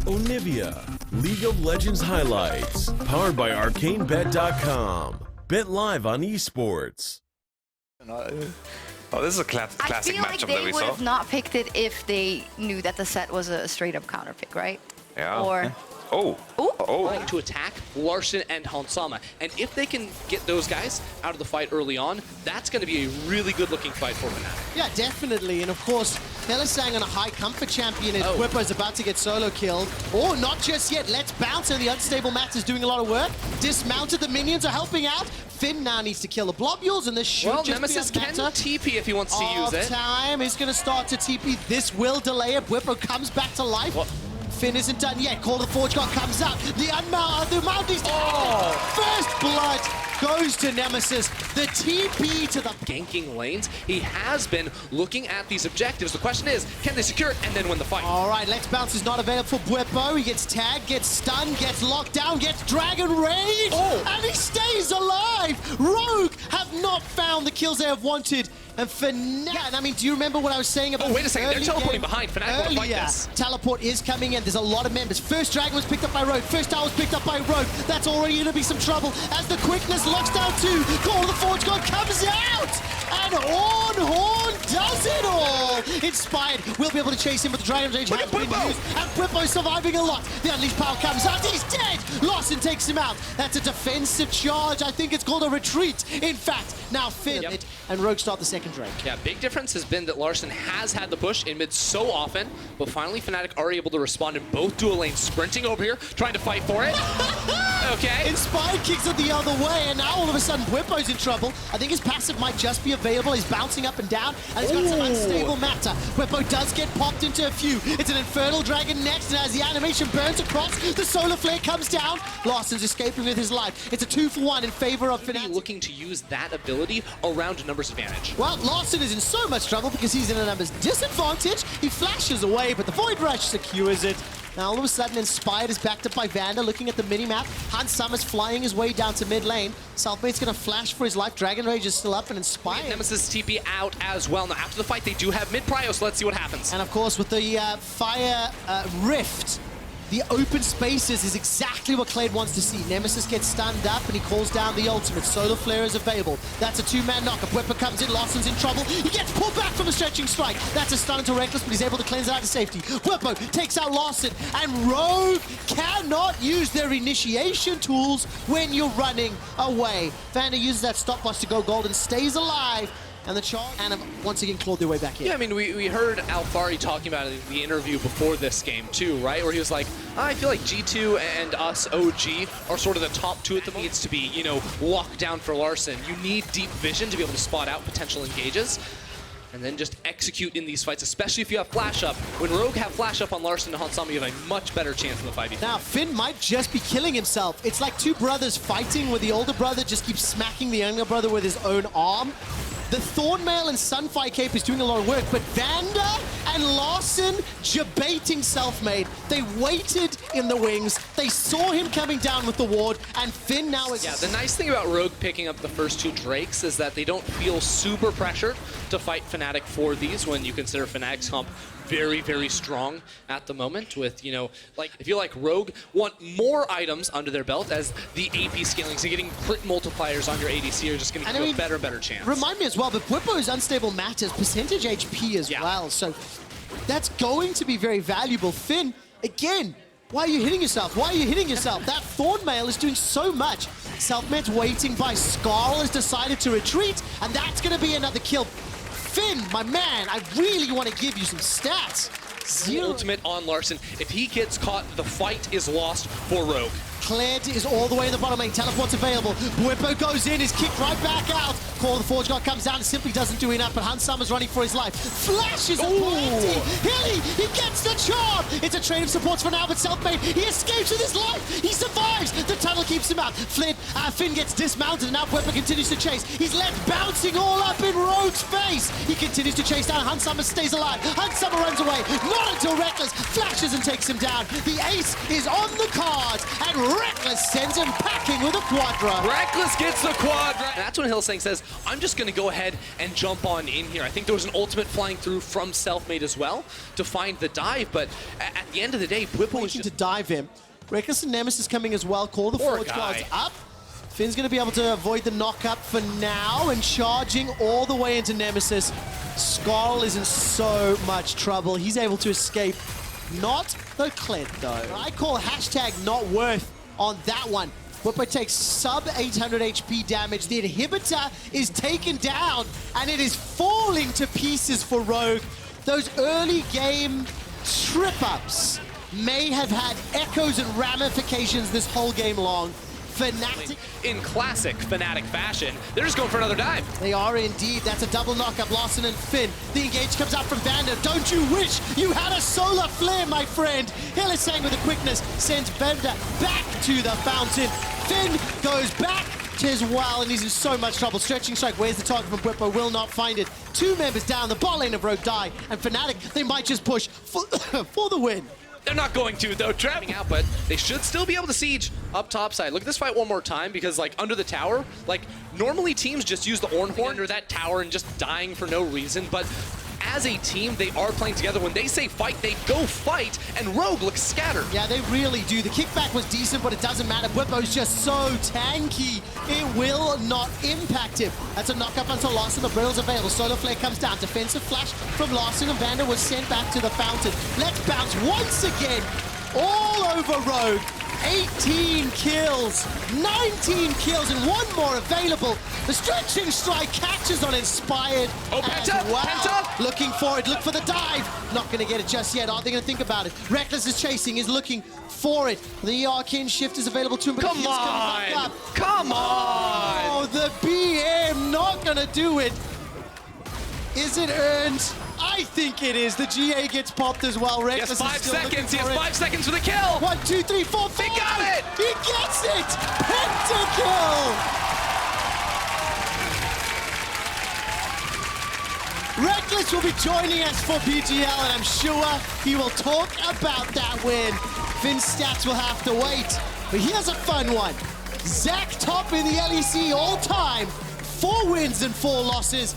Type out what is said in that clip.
Onivia, League of Legends highlights, powered by ArcaneBet.com. Bet live on Esports. Oh, this is a classic I feel like matchup they that we would saw. have not picked it if they knew that the set was a straight-up counter pick, right? Yeah. Or Oh. Ooh. Oh. to attack Larssen and Hansama. And if they can get those guys out of the fight early on, that's going to be a really good-looking fight for Fnatic. Yeah, definitely. And of course, Melisang on a high comfort champion and Whippo's about to get solo killed. Or not just yet. Let's bounce, and the unstable Mats is doing a lot of work. Dismounted, the minions are helping out. Finn now needs to kill the blobules, and this should just Nemesis be a can matter TP if he wants to use it. time is going to start to TP. This will delay it. Whippo comes back to life. Finn isn't done yet. Call the Forge God comes out. The Mount is First blood goes to Nemesis. The TP to the Ganking lanes. He has been looking at these objectives. The question is, can they secure it and then win the fight? All right, Let's Bounce is not available for Whippo. He gets tagged, gets stunned, gets locked down, gets Dragon Rage, and he stays alive. Rogue have not found the kills they have wanted. And Fnatic, and I mean, do you remember what I was saying about wait a second, they're teleporting behind. Fnatic want to fight this. Teleport is coming in. There's a lot of members. First Dragon was picked up by Rogue. First Tower was picked up by Rogue. That's already going to be some trouble as the quickness locks down too. Call of the Forge God comes out, and Horn does it all. Inspired, will be able to chase him, but the Dragon Rage has been used, and Whippo surviving a lot. The Unleashed Power comes out. He's dead. Larssen takes him out. That's a defensive charge. I think it's called a retreat. In fact, now Finn and Rogue start the second Drake. Yeah, big difference has been that Larssen has had the push in mid so often, but finally Fnatic are able to respond in both dual lanes, sprinting over here, trying to fight for it. Okay. Inspired kicks it the other way, and now all of a sudden Whippo's in trouble. I think his passive might just be available. He's bouncing up and down, and he's got some unstable matter. Whippo does get popped into a few. It's an Infernal Dragon next, and as the animation burns across, the Solar Flare comes down. Larsen's escaping with his life. It's a 2-for-1 in favor of Fnatic. Looking to use that ability around numbers advantage. Well, Larssen is in so much trouble because he's in a numbers disadvantage. He flashes away, but the Void Rush secures it. Now, all of a sudden, Inspired is backed up by Vander, looking at the minimap. Hansama's flying his way down to mid lane. Selfmate's going to flash for his life. Dragon Rage is still up, and Inspired. Nemesis TP out as well. Now, after the fight, they do have mid prio, so let's see what happens. And of course, with the Fire Rift, the open spaces is exactly what Clade wants to see. Nemesis gets stunned up, and he calls down the ultimate. Solar Flare is available. That's a two-man knockup. Whipper comes in, Larsen's in trouble. He gets pulled back from the stretching strike. That's a stun into Reckless, but he's able to cleanse it out to safety. Whippo takes out Larssen, and Rogue cannot use their initiation tools when you're running away. Vander uses that stopwatch to go gold and stays alive. And the charge, and once again clawed their way back in. Yeah, I mean, we heard Alfari talking about it in the interview before this game too, right? Where he was like, I feel like G2 and us OG are sort of the top two at the moment. Needs to be, you know, locked down for Larssen. You need deep vision to be able to spot out potential engages and then just execute in these fights, especially if you have flash up. When Rogue have flash up on Larssen and Hansama, you have a much better chance in the 5v5. Now, Finn might just be killing himself. It's like two brothers fighting where the older brother just keeps smacking the younger brother with his own arm. The Thornmail and Sunfire Cape is doing a lot of work, but Vander and Larssen debating Selfmade. They waited in the wings. They saw him coming down with the ward, and Finn now is... Yeah, the nice thing about Rogue picking up the first two Drakes is that they don't feel super pressured to fight Fnatic for these when you consider Fnatic's comp very, very strong at the moment with, you know, like, I feel like Rogue want more items under their belt as the AP scaling, so getting crit multipliers on your ADC are just going to give you a better and better chance. Remind me as well, but Whippo's unstable matters, percentage HP as well, so that's going to be very valuable. Finn, again, why are you hitting yourself? Why are you hitting yourself? That Thornmail is doing so much. Selfmade's waiting by. Skarl has decided to retreat, and that's going to be another kill. Finn, my man, I really want to give you some stats. Ultimate on Larssen. If he gets caught, the fight is lost for Rogue. Kled is all the way in the bottom lane. Teleport's available. Whippo goes in, is kicked right back out. Call of the Forge God comes down and simply doesn't do enough, but Hansama's running for his life. Flashes plenty. Hilly, he gets the charm. It's a train of supports for now, but Selfmade, he escapes with his life. He survives. The tunnel keeps him out. Finn gets dismounted, and now Whippo continues to chase. He's left bouncing all up in Rogue's face. He continues to chase down. Hansama stays alive. Hansama runs away. Not until Reckless flashes and takes him down. The ace is on the cards, and Reckless sends him packing with a quadra. Reckless gets the quadra. And that's when Hillsang says, I'm just going to go ahead and jump on in here. I think there was an ultimate flying through from Selfmade as well to find the dive, but at the end of the day, Bwipo was to just... dive him. Reckless and Nemesis coming as well. Call the Poor forward guy. squads up. Finn's going to be able to avoid the knock-up for now, and charging all the way into Nemesis. Skull is in so much trouble. He's able to escape. Not the Clint, though. I call hashtag not worth on that one. Bwipo takes sub 800 HP damage. The inhibitor is taken down, and it is falling to pieces for Rogue. Those early game trip-ups may have had echoes and ramifications this whole game long. Fnatic. In classic Fnatic fashion, they're just going for another dive. They are indeed. That's a double knockup. Larson and Finn. The engage comes out from Vander. Don't you wish you had a solar flare, my friend? Hillsang with the quickness sends Vander back to the fountain. Finn goes back as well, and he's in so much trouble. Stretching strike. Where's the target from Bwipo? Will not find it. 2 members down. The bot lane of Rogue die. And Fnatic, they might just push for, for the win. They're not going to, though. Trapping out, but they should still be able to siege up top side. Look at this fight one more time, because, like, under the tower, like, normally teams just use the Ornhorn under that tower and just dying for no reason, but as a team, they are playing together. When they say fight, they go fight, and Rogue looks scattered. Yeah, they really do. The kickback was decent, but it doesn't matter. Bwipo's just so tanky. It will not impact him. That's a knock-up onto Larson. The Brittle's available. Solar Flare comes down. Defensive flash from Larson, and Vander was sent back to the fountain. Let's bounce once again. All over Rogue. 18 kills, 19 kills, and 1 more available. The stretching strike catches on Inspired. Oh, Penta! Well. Penta! Looking for it, look for the dive. Not going to get it just yet. Aren't they going to think about it? Reckless is chasing, is looking for it. The Arcane Shift is available to him, but Come he is coming back on! up. Come on! Oh, the BM not going to do it. Is it earned? I think it is. The GA gets popped as well. Reckless He has 5 is still seconds. He looking has for 5 seconds for the kill. 1, 2, 3, 4, 5. He got it! He gets it! Pentakill! Reckless will be joining us for BGL, and I'm sure he will talk about that win. Finn's stats will have to wait. But here's a fun one. Zach top in the LEC all time. 4 wins and 4 losses.